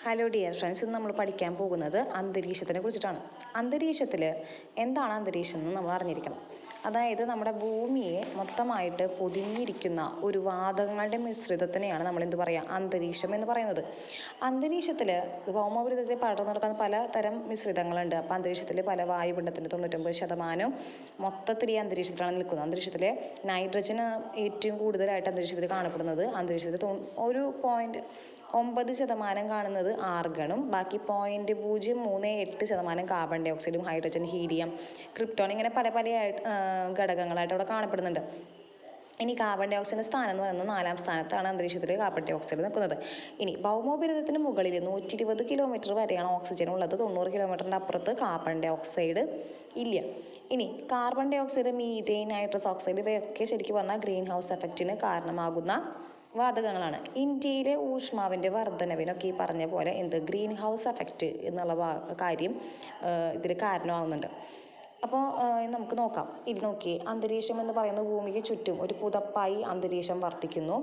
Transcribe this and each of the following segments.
Hello dear friends, ഇന്ന് നമ്മൾ പഠിക്കാൻ പോകുന്നത് അന്തരീക്ഷത്തിനെ കുറിച്ചിട്ടാണ്. അന്തരീക്ഷത്തിൽ എന്താണ് അന്തരീക്ഷം എന്ന് നമ്മൾ അറിഞ്ഞിരിക്കണം. അതായത് നമ്മുടെ ഭൂമിയെ മൊത്തമായിട്ട് പൊതിഞ്ഞിരിക്കുന്ന ഒരു വാതകങ്ങളുടെ മിശ്രിതത്തിനെയാണ് നമ്മൾ എന്ത് പറയുക, അന്തരീക്ഷം എന്ന് പറയുന്നത്. അന്തരീക്ഷത്തിൽ ഭൗമോപരിതലത്തിൽ പടർന്നു നടക്കുന്ന പലതരം മിശ്രിതങ്ങളുണ്ട്. അപ്പോൾ അന്തരീക്ഷത്തിൽ പല വായുപിണ്ഡത്തിൻ്റെ 99% മൊത്തത്തിൽ ഈ അന്തരീക്ഷത്തിലാണ് നിൽക്കുന്നത്. അന്തരീക്ഷത്തിലെ നൈട്രജൻ ഏറ്റവും കൂടുതലായിട്ട് അന്തരീക്ഷത്തിൽ കാണപ്പെടുന്നത്. അന്തരീക്ഷത്തിൽ 9% കാണുന്നത് ആർഗണും ബാക്കി 0.038% കാർബൺ ഡൈ ഓക്സൈഡും ഹൈഡ്രജൻ, ഹീലിയം, ക്രിപ്റ്റോൺ ഇങ്ങനെ പല ഘടകങ്ങളായിട്ട് അവിടെ കാണപ്പെടുന്നുണ്ട്. ഇനി കാർബൺ ഡൈ ഓക്സൈഡിൻ്റെ സ്ഥാനം എന്ന് പറയുന്നത് 4ാം സ്ഥാനത്താണ് അന്തരീക്ഷത്തിൽ കാർബൺ ഡൈ ഓക്സൈഡ് നിൽക്കുന്നത്. ഇനി ഭൗമോപരിതലത്തിന് മുകളിൽ 120 കിലോമീറ്റർ വരെയാണ് ഓക്സിജൻ ഉള്ളത്. 90 കിലോമീറ്ററിൻ്റെ അപ്പുറത്ത് കാർബൺ ഡൈ ഓക്സൈഡ് ഇല്ല. ഇനി carbon dioxide, methane, nitrous oxide ഇവയൊക്കെ ശരിക്കും പറഞ്ഞാൽ ഗ്രീൻ ഹൗസ് എഫക്റ്റിന് കാരണമാകുന്ന വാതകങ്ങളാണ്. ഇന്ത്യയിലെ ഊഷ്മാവിൻ്റെ വർധനവിനൊക്കെ ഈ പറഞ്ഞ പോലെ ഗ്രീൻ ഹൗസ് എഫക്റ്റ് എന്നുള്ള കാര്യം ഇതിൽ കാരണമാകുന്നുണ്ട്. അപ്പോൾ നമുക്ക് നോക്കാം. ഇത് നോക്കി, അന്തരീക്ഷം എന്ന് പറയുന്നത് ഭൂമിക്ക് ചുറ്റും ഒരു പുതപ്പായി അന്തരീക്ഷം വർത്തിക്കുന്നു.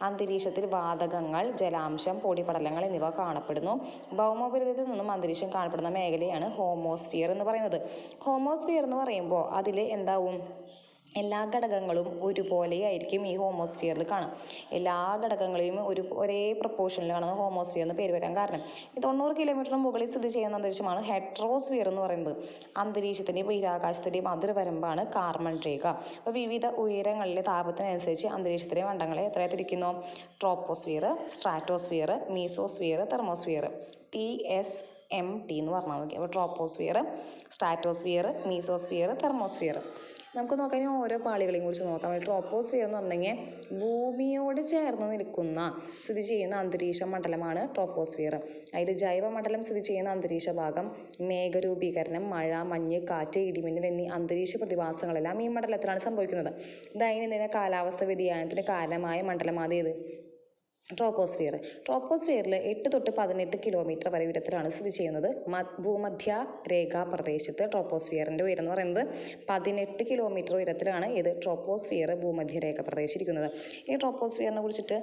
അന്തരീക്ഷത്തിൽ വാതകങ്ങൾ, ജലാംശം, പൊടിപടലങ്ങൾ എന്നിവ കാണപ്പെടുന്നു. ഭൗമോപരിതലത്തിൽ നിന്നും അന്തരീക്ഷം കാണപ്പെടുന്ന മേഖലയാണ് ഹോമോസ്ഫിയർ എന്ന് പറയുന്നത്. ഹോമോസ്ഫിയർ എന്ന് പറയുമ്പോൾ അതിൽ എന്താവും, എല്ലാ ഘടകങ്ങളും ഒരുപോലെയായിരിക്കും ഈ ഹോമോസ്ഫിയറിൽ കാണാം. എല്ലാ ഘടകങ്ങളെയും ഒരേ പ്രപ്പോർഷനിൽ കാണുന്ന ഹോമോസ്ഫിയർ എന്ന് പേര് വരാൻ കാരണം 90 കിലോമീറ്ററിന് മുകളിൽ സ്ഥിതി ചെയ്യുന്ന അന്തരീക്ഷമാണ് ഹെട്രോസ്ഫിയർ എന്ന് പറയുന്നത്. അന്തരീക്ഷത്തിൻ്റെയും ബഹിരാകാശത്തിൻ്റെയും അതിർവരമ്പാണ് കാർബൺ രേഖ. അപ്പോൾ വിവിധ ഉയരങ്ങളിലെ താപത്തിനനുസരിച്ച് അന്തരീക്ഷത്തിലെ മണ്ഡലങ്ങളെ എത്ര തിരിക്കുന്നു? Troposphere, stratosphere, mesosphere, thermosphere. TSMT എന്ന് പറഞ്ഞാൽ മതി. അപ്പോൾ ട്രോപ്പോസ്ഫിയർ, സ്ട്രാറ്റോസ്ഫിയർ, മീസോസ്ഫിയർ, തെർമോസ്ഫിയർ. നമുക്ക് നോക്കാൻ ഓരോ പാളികളെയും കുറിച്ച് നോക്കാം. ട്രോപ്പോസ്ഫിയർ എന്ന് പറഞ്ഞെങ്കിൽ ഭൂമിയോട് ചേർന്ന് നിൽക്കുന്ന സ്ഥിതി ചെയ്യുന്ന അന്തരീക്ഷ മണ്ഡലമാണ് ട്രോപ്പോസ്ഫിയർ. അതിൽ ജൈവമണ്ഡലം സ്ഥിതി ചെയ്യുന്ന അന്തരീക്ഷ ഭാഗം, മേഘരൂപീകരണം, മഴ, മഞ്ഞ്, കാറ്റ്, ഇടിമിന്നൽ എന്നീ അന്തരീക്ഷ പ്രതിഭാസങ്ങളെല്ലാം ഈ മണ്ഡലത്തിലാണ് സംഭവിക്കുന്നത്. ദൈനംദിന കാലാവസ്ഥ വ്യതിയാനത്തിന് കാരണമായ മണ്ഡലമാതേത്? ട്രോപ്പോസ്ഫിയർ. ട്രോപ്പോസ്ഫിയറിൽ 8 തൊട്ട് 18 കിലോമീറ്റർ വരെ ഉയരത്തിലാണ് സ്ഥിതി ചെയ്യുന്നത്. ഭൂമധ്യ രേഖാ പ്രദേശത്ത് ട്രോപ്പോസ്ഫിയറിൻ്റെ ഉയരം എന്ന് പറയുന്നത് 18 കിലോമീറ്റർ ഉയരത്തിലാണ് ഇത് ട്രോപ്പോസ്ഫിയർ ഭൂമധ്യരേഖ പ്രദേശം ഇരിക്കുന്നത്. ഈ ട്രോപ്പോസ്ഫിയറിനെ കുറിച്ചിട്ട്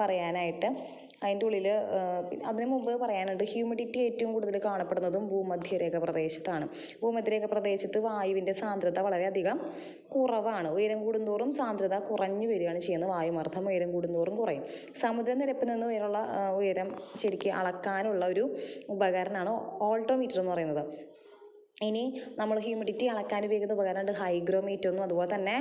പറയാനായിട്ട് അതിൻ്റെ ഉള്ളിൽ അതിനു മുമ്പ് പറയാനുണ്ട്, ഹ്യൂമിഡിറ്റി ഏറ്റവും കൂടുതൽ കാണപ്പെടുന്നതും ഭൂമധ്യരേഖ പ്രദേശത്താണ്. ഭൂമധ്യരേഖ പ്രദേശത്ത് വായുവിൻ്റെ സാന്ദ്രത വളരെയധികം കുറവാണ്. ഉയരം കൂടുന്തോറും സാന്ദ്രത കുറഞ്ഞു വരികയാണ് ചെയ്യുന്നത്. വായുമർദ്ദം ഉയരം കൂടുന്തോറും കുറയും. സമുദ്രനിരപ്പിൽ നിന്ന് ഉയരം ശരിക്കും അളക്കാനുള്ള ഒരു ഉപകരണമാണ് ഓൾട്ടോമീറ്റർ എന്ന് പറയുന്നത്. ഇനി നമ്മൾ ഹ്യൂമിഡിറ്റി അളക്കാൻ ഉപയോഗിക്കുന്ന ഉപകരണമുണ്ട് ഹൈഗ്രോമീറ്റർ എന്നും അതുപോലെ തന്നെ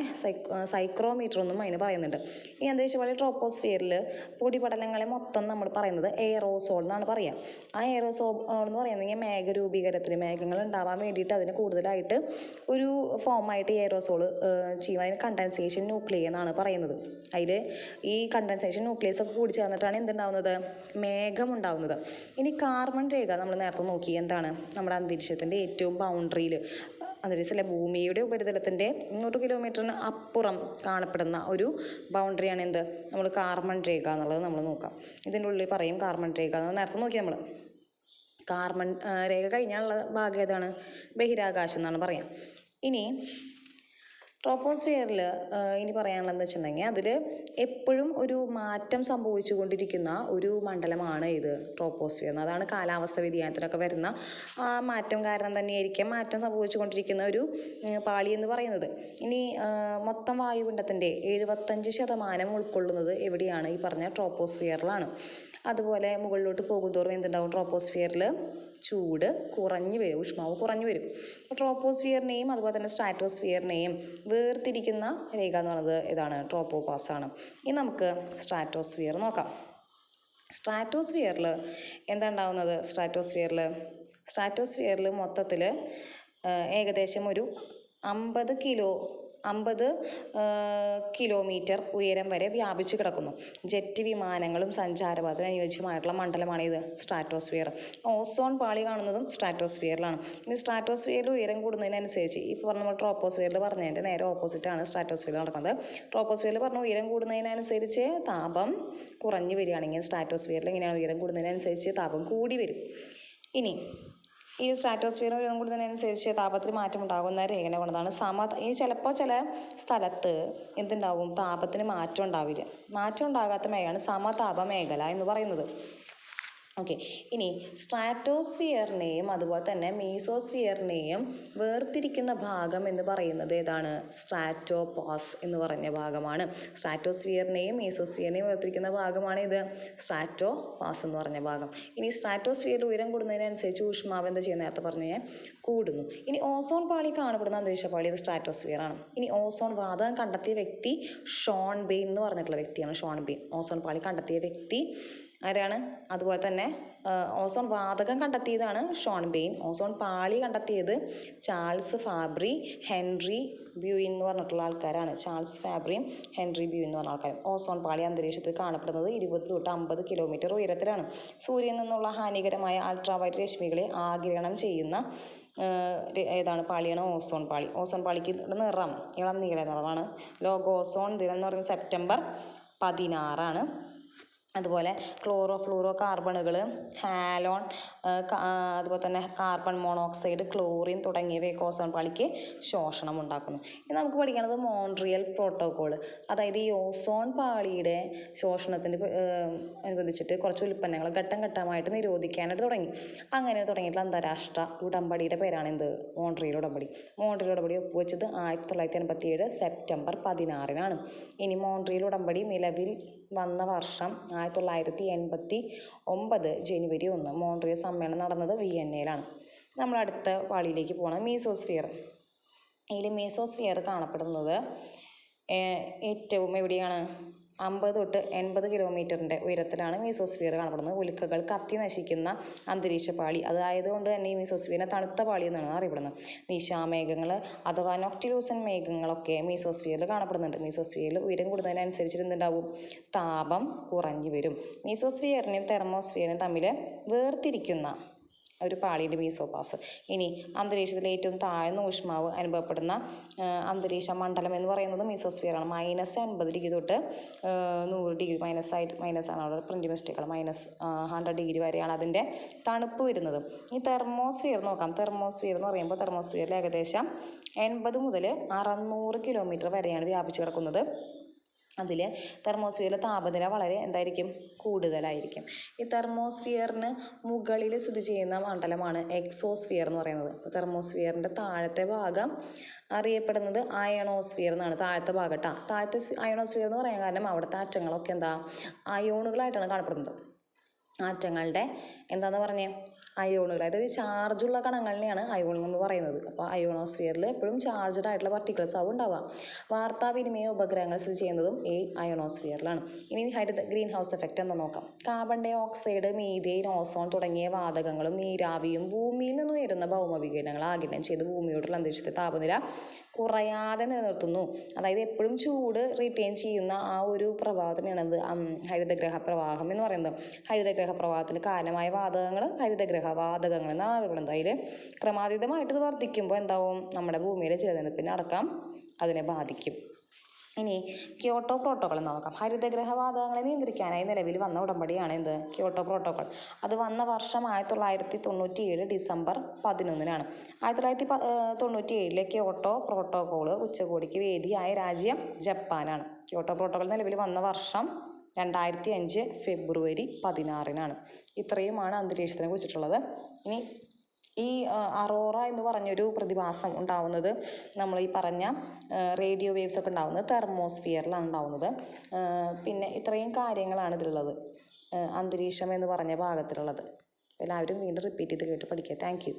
സൈക്രോമീറ്റർ എന്നും അതിന് പറയുന്നുണ്ട്. ഈ അന്തരീക്ഷ ട്രോപ്പോസ്ഫിയറിൽ പൊടിപടലങ്ങളെ മൊത്തം നമ്മൾ പറയുന്നത് എയറോസോൾ എന്നാണ് പറയുക. ആ എയറോസോൾ എന്ന് പറയുന്നത് മേഘരൂപീകരണത്തിന്, മേഘങ്ങൾ ഉണ്ടാവാൻ വേണ്ടിയിട്ട് അതിന് കൂടുതലായിട്ട് ഒരു ഫോമായിട്ട് എയറോസോൾ ചെയ്യും. അതിന് കണ്ടൻസേഷൻ ന്യൂക്ലിയ എന്നാണ് പറയുന്നത്. അതിൽ ഈ കണ്ടൻസേഷൻ ന്യൂക്ലിയസ് ഒക്കെ കൂടി ചേർന്നിട്ടാണ് എന്തുണ്ടാവുന്നത്, മേഘം ഉണ്ടാവുന്നത്. ഇനി കാർബൺ രേഖ നമ്മൾ നേരത്തെ നോക്കി, എന്താണ് നമ്മുടെ അന്തരീക്ഷത്തിൻ്റെ ഏറ്റവും ബൗണ്ടറിയിൽ, അന്തരീക്ഷത്തിലെ ഭൂമിയുടെ ഉപരിതലത്തിൻ്റെ 100 കിലോമീറ്ററിന് അപ്പുറം കാണപ്പെടുന്ന ഒരു ബൗണ്ടറിയാണ് നമ്മൾ കാർബൺ രേഖ എന്നുള്ളത് നമ്മൾ നോക്കാം. ഇതിൻ്റെ ഉള്ളിൽ പറയും കാർബൺ രേഖ എന്ന് നേരത്തെ നോക്കി. നമ്മൾ കാർബൺ രേഖ കഴിഞ്ഞാലുള്ള ഭാഗം ഏതാണ്? ബഹിരാകാശം എന്നാണ് പറയാം. ഇനി ട്രോപ്പോസ്ഫിയറിൽ ഇനി പറയാനുള്ളതെന്ന് വെച്ചിട്ടുണ്ടെങ്കിൽ അതിൽ എപ്പോഴും ഒരു മാറ്റം സംഭവിച്ചു കൊണ്ടിരിക്കുന്ന ഒരു മണ്ഡലമാണ് ഇത് ട്രോപ്പോസ്ഫിയർ. അതാണ് കാലാവസ്ഥ വ്യതിയാനത്തിലൊക്കെ വരുന്ന മാറ്റം കാരണം തന്നെയായിരിക്കും മാറ്റം സംഭവിച്ചു കൊണ്ടിരിക്കുന്ന ഒരു പാളി എന്ന് പറയുന്നത്. ഇനി മൊത്തം വായുപിണ്ഡത്തിൻ്റെ 75% ഉൾക്കൊള്ളുന്നത് എവിടെയാണ്? ഈ പറഞ്ഞ ട്രോപ്പോസ്ഫിയറിലാണ്. അതുപോലെ മുകളിലോട്ട് പോകുന്തോറും എന്തുണ്ടാവും? ട്രോപ്പോസ്ഫിയറിൽ ചൂട് കുറഞ്ഞു വരും, ഊഷ്മാവ് കുറഞ്ഞു വരും. ട്രോപ്പോസ്ഫിയറിനെയും അതുപോലെ തന്നെ സ്ട്രാറ്റോസ്ഫിയറിനെയും വേർതിരിക്കുന്ന രേഖ എന്ന് പറയുന്നത് ഇതാണ്, ട്രോപ്പോപാസാണ്. ഇനി നമുക്ക് സ്ട്രാറ്റോസ്ഫിയർ നോക്കാം. സ്ട്രാറ്റോസ്ഫിയറിൽ എന്താ ഉണ്ടാവുന്നത്? സ്ട്രാറ്റോസ്ഫിയറിൽ മൊത്തത്തിൽ ഏകദേശം ഒരു 50 കിലോമീറ്റർ ഉയരം വരെ വ്യാപിച്ചു കിടക്കുന്നു. ജെറ്റ് വിമാനങ്ങളും സഞ്ചാരപഥത്തിന് അനുയോജ്യമായിട്ടുള്ള മണ്ഡലമാണ് ഇത് സ്ട്രാറ്റോസ്ഫിയർ. ഓസോൺ പാളി കാണുന്നതും സ്ട്രാറ്റോസ്ഫിയറിലാണ്. ഇനി സ്ട്രാറ്റോസ്ഫിയറിൽ ഉയരം കൂടുന്നതിനനുസരിച്ച് ഇപ്പോൾ നമ്മൾ ട്രോപ്പോസ്ഫിയറിൽ പറഞ്ഞതിൻ്റെ നേരെ ഓപ്പോസിറ്റാണ് സ്ട്രാറ്റോസ്ഫിയറിൽ നടക്കുന്നത്. ട്രോപ്പോസ്ഫിയറിൽ പറഞ്ഞ ഉയരം കൂടുന്നതിനനുസരിച്ച് താപം കുറഞ്ഞു വരികയാണെങ്കിൽ സ്ട്രാറ്റോസ്ഫിയറിൽ എങ്ങനെയാണ്? ഉയരം കൂടുന്നതിനനുസരിച്ച് താപം കൂടി വരും. ഇനി ഈ സ്ട്രാറ്റോസ്ഫിയർ ഉയരം കൂടുന്നതിനനുസരിച്ച് താപത്തിൽ മാറ്റം ഉണ്ടാകുന്ന രേഖനെ കൊണ്ടതാണ് ഈ ചിലപ്പോൾ ചില സ്ഥലത്ത് എന്തുണ്ടാവും? താപത്തിന് മാറ്റം ഉണ്ടാവില്ല. മാറ്റം ഉണ്ടാകാത്ത മേഖലയാണ് സമതാപ മേഖല എന്ന് പറയുന്നത്. ഓക്കെ, ഇനി സ്ട്രാറ്റോസ്ഫിയറിനെയും അതുപോലെ തന്നെ മീസോസ്ഫിയറിനെയും വേർതിരിക്കുന്ന ഭാഗം എന്ന് പറയുന്നത് ഏതാണ്? സ്ട്രാറ്റോപാസ് എന്ന് പറഞ്ഞ ഭാഗമാണ്. സ്ട്രാറ്റോസ്ഫിയറിനെയും മീസോസ്ഫിയറിനെയും വേർതിരിക്കുന്ന ഭാഗമാണ് ഇത് സ്ട്രാറ്റോപാസ് എന്ന് പറഞ്ഞ ഭാഗം. ഇനി സ്ട്രാറ്റോസ്ഫിയറിൽ ഉയരം കൂടുന്നതിനനുസരിച്ച് ഊഷ്മാവ് എന്താ ചെയ്യുന്നത്? നേരത്തെ പറഞ്ഞ കൂടുന്നു. ഇനി ഓസോൺ പാളി കാണപ്പെടുന്ന അന്തരീക്ഷ പാളി ഇത് സ്ട്രാറ്റോസ്ഫിയർ ആണ്. ഇനി ഓസോൺ വാതകം കണ്ടെത്തിയ വ്യക്തി ഷോൺ ബെയ്ൻ എന്ന് പറഞ്ഞിട്ടുള്ള വ്യക്തിയാണ്. ഷോൺ ബെയ്ൻ ഓസോൺ പാളി കണ്ടെത്തിയ വ്യക്തി ആരാണ്? അതുപോലെ തന്നെ ഓസോൺ വാതകം കണ്ടെത്തിയതാണ് ഷോൺ ബെയ്ൻ. ഓസോൺ പാളി കണ്ടെത്തിയത് ചാൾസ് ഫാബ്രി, ഹെൻറി ബ്യൂയിൻ എന്ന് പറഞ്ഞിട്ടുള്ള ആൾക്കാരാണ്. ചാൾസ് ഫാബ്രിയും ഹെൻറി ബ്യൂയിൻ എന്ന് പറഞ്ഞ ആൾക്കാരും. ഓസോൺ പാളി അന്തരീക്ഷത്തിൽ കാണപ്പെടുന്നത് 20 തൊട്ട് 50 കിലോമീറ്റർ ഉയരത്തിലാണ്. സൂര്യനിൽ നിന്നുള്ള ഹാനികരമായ അൾട്രാവയലറ്റ് രശ്മികളെ ആഗിരണം ചെയ്യുന്ന ഏതാണ് പാളിയാണ്? ഓസോൺ പാളി. ഓസോൺ പാളിക്ക് നിറം ഇളം നീല നിറമാണ്. ലോക ഓസോൺ ദിനം എന്ന് പറയുന്നത് സെപ്റ്റംബർ 16 അതുപോലെ ക്ലോറോ ഫ്ലൂറോ കാർബണുകൾ, ഹാലോൺ, അതുപോലെ തന്നെ കാർബൺ മോണോക്സൈഡ്, ക്ലോറിൻ തുടങ്ങിയവയൊക്കെ ഓസോൺ പാളിക്ക് ശോഷണം ഉണ്ടാക്കുന്നു. ഇനി നമുക്ക് പഠിക്കുന്നത് മോൺട്രിയൽ പ്രോട്ടോക്കോൾ. അതായത് ഈ ഓസോൺ പാളിയുടെ ശോഷണത്തിന് അനുബന്ധിച്ചിട്ട് കുറച്ച് ഉൽപ്പന്നങ്ങൾ ഘട്ടം ഘട്ടമായിട്ട് നിരോധിക്കാനായിട്ട് തുടങ്ങി. അങ്ങനെ തുടങ്ങിയിട്ടുള്ള അന്താരാഷ്ട്ര ഉടമ്പടിയുടെ പേരാണ് എന്ത്? മോൺട്രിയൽ ഉടമ്പടി. മോൺട്രിയൽ ഉടമ്പടി ഒപ്പുവെച്ചത് 1987 സെപ്റ്റംബർ 16 ഇനി മോൺട്രിയൽ ഉടമ്പടി നിലവിൽ വന്ന വർഷം 1989 ജനുവരി 1 മോൺട്രിയൽ സമ്മേളനം നടന്നത് വിയന്നയിലാണ്. നമ്മൾ അടുത്ത പാളിയിലേക്ക് പോകണം. മീസോസ്ഫിയർ. ഇതിൽ മീസോസ്ഫിയർ കാണപ്പെടുന്നത് ഏറ്റവും എവിടെയാണ്? 50 തൊട്ട് 80 കിലോമീറ്ററിൻ്റെ ഉയരത്തിലാണ് മീസോസ്ഫിയർ കാണപ്പെടുന്നത്. ഉൽക്കകൾ കത്തി നശിക്കുന്ന അന്തരീക്ഷ പാളി. അതായതുകൊണ്ട് തന്നെ ഈ മീസോസ്ഫിയറിനെ തണുത്ത പാളി എന്നാണ് അറിയപ്പെടുന്നത്. നിശാമേഘങ്ങൾ അഥവാ നോക്ടിലൂസൻ മേഘങ്ങളൊക്കെ മീസോസ്ഫിയറിൽ കാണപ്പെടുന്നുണ്ട്. മീസോസ്ഫിയറിൽ ഉയരം കൂടുന്നതിനനുസരിച്ച് എന്തുണ്ടാവും? താപം കുറഞ്ഞു വരും. മീസോസ്ഫിയറിനെയും തെർമോസ്ഫിയറിനെയും തമ്മിൽ വേർതിരിക്കുന്ന ഒരു പാളിയുടെ മീസോപാസ്. ഇനി അന്തരീക്ഷത്തിലെ ഏറ്റവും താഴ്ന്ന ഊഷ്മാവ് അനുഭവപ്പെടുന്ന അന്തരീക്ഷ മണ്ഡലം എന്ന് പറയുന്നത് മീസോസ്ഫിയറാണ്. -80 തൊട്ട് 100 മൈനസാണ് അവിടെ പ്രിൻ്റ് മിസ്റ്റേക്കുകൾ. -100 വരെയാണ് അതിൻ്റെ തണുപ്പ് വരുന്നത്. ഈ തെർമോസ്ഫിയർ നോക്കാം. തെർമോസ്ഫിയർ എന്ന് പറയുമ്പോൾ തെർമോസ്ഫിയറിൽ ഏകദേശം 80 മുതൽ 600 കിലോമീറ്റർ വരെയാണ് വ്യാപിച്ചു കിടക്കുന്നത്. അതിൽ തെർമോസ്ഫിയറിലെ താപനില വളരെ എന്തായിരിക്കും? കൂടുതലായിരിക്കും. ഈ തെർമോസ്ഫിയറിന് മുകളിൽ സ്ഥിതി ചെയ്യുന്ന മണ്ഡലമാണ് എക്സോസ്ഫിയർ എന്ന് പറയുന്നത്. അപ്പോൾ തെർമോസ്ഫിയറിൻ്റെ താഴത്തെ ഭാഗം അറിയപ്പെടുന്നത് അയണോസ്ഫിയർ എന്നാണ്. താഴത്തെ ഭാഗം കേട്ടോ. താഴത്തെ അയണോസ്ഫിയർ എന്ന് പറയാൻ കാരണം അവിടുത്തെ ആറ്റങ്ങളൊക്കെ എന്താ? അയോണുകളായിട്ടാണ് കാണപ്പെടുന്നത്. ആറ്റങ്ങളുടെ എന്താന്ന് പറഞ്ഞേ? അയോണുകൾ. അതായത് ചാർജുള്ള കണങ്ങളിനെയാണ് അയോൺ എന്ന് പറയുന്നത്. അപ്പോൾ അയോണോസ്ഫിയറിൽ എപ്പോഴും ചാർജ്ഡ് ആയിട്ടുള്ള പാർട്ടിക്കിൾസ് ആവും ഉണ്ടാവുക. വാർത്താവിനിമയ ഉപഗ്രഹങ്ങൾ സ്ഥിതി ചെയ്യുന്നതും ഈ അയോണോസ്ഫിയറിലാണ്. ഇനി ഗ്രീൻ ഹൗസ് എഫക്റ്റ് എന്താ നോക്കാം. Carbon dioxide, methane, ozone തുടങ്ങിയ വാതകങ്ങളും നീരാവിയും ഭൂമിയിൽ നിന്ന് ഉയരുന്ന ഭൗമവികിരണങ്ങൾ ആഗിരണം ചെയ്ത് ഭൂമിയോടുള്ള അന്തരീക്ഷത്തെ താപനില കുറയാതെ നിലനിർത്തുന്നു. അതായത് എപ്പോഴും ചൂട് റീറ്റെയിൻ ചെയ്യുന്ന ആ ഒരു പ്രവാഹത്തിനാണ് ഹരിതഗ്രഹ പ്രവാഹം എന്ന് പറയുന്നത്. ഹരിതഗ്രഹ പ്രവാഹത്തിന് കാരണമായ വാതകങ്ങൾ ഹരിതഗ്രഹ വാതകങ്ങൾ എന്നാണ് അറിയപ്പെടുന്നത്. അതിൽ ക്രമാതീതമായിട്ട് ഇത് വർദ്ധിക്കുമ്പോൾ എന്താവും? നമ്മുടെ ഭൂമിയുടെ ജലനിരപ്പിനെ അടക്കം അതിനെ ബാധിക്കും. ഇനി ക്യോട്ടോ പ്രോട്ടോക്കോൾ എന്ന് നോക്കാം. ഹരിതഗ്രഹ വാതകങ്ങളെ നിയന്ത്രിക്കാനായി നിലവിൽ വന്ന ഉടമ്പടിയാണ് എന്ത്? Kyoto protocol. അത് വന്ന വർഷം 1997 ഡിസംബർ 11 1997 ക്യോട്ടോ പ്രോട്ടോക്കോൾ ഉച്ചകോടിക്ക് വേദിയായ രാജ്യം ജപ്പാനാണ്. ക്യോട്ടോ പ്രോട്ടോക്കോൾ നിലവിൽ വന്ന വർഷം 2005 ഫെബ്രുവരി 16 ഇത്രയുമാണ് അന്തരീക്ഷത്തിനെ കുറിച്ചിട്ടുള്ളത്. ഇനി ഈ അറോറ എന്ന് പറഞ്ഞൊരു പ്രതിഭാസം ഉണ്ടാവുന്നത് നമ്മൾ ഈ പറഞ്ഞ റേഡിയോ വേവ്സ് ഒക്കെ ഉണ്ടാവുന്നത് തെർമോസ്ഫിയറിലാണ് ഉണ്ടാവുന്നത്. പിന്നെ ഇത്രയും കാര്യങ്ങളാണ് ഇതിലുള്ളത്, അന്തരീക്ഷം എന്ന് പറഞ്ഞ ഭാഗത്തിലുള്ളത്. എല്ലാവരും വീണ്ടും റിപ്പീറ്റ് ചെയ്ത് കേട്ട് പഠിക്കുക. Thank you.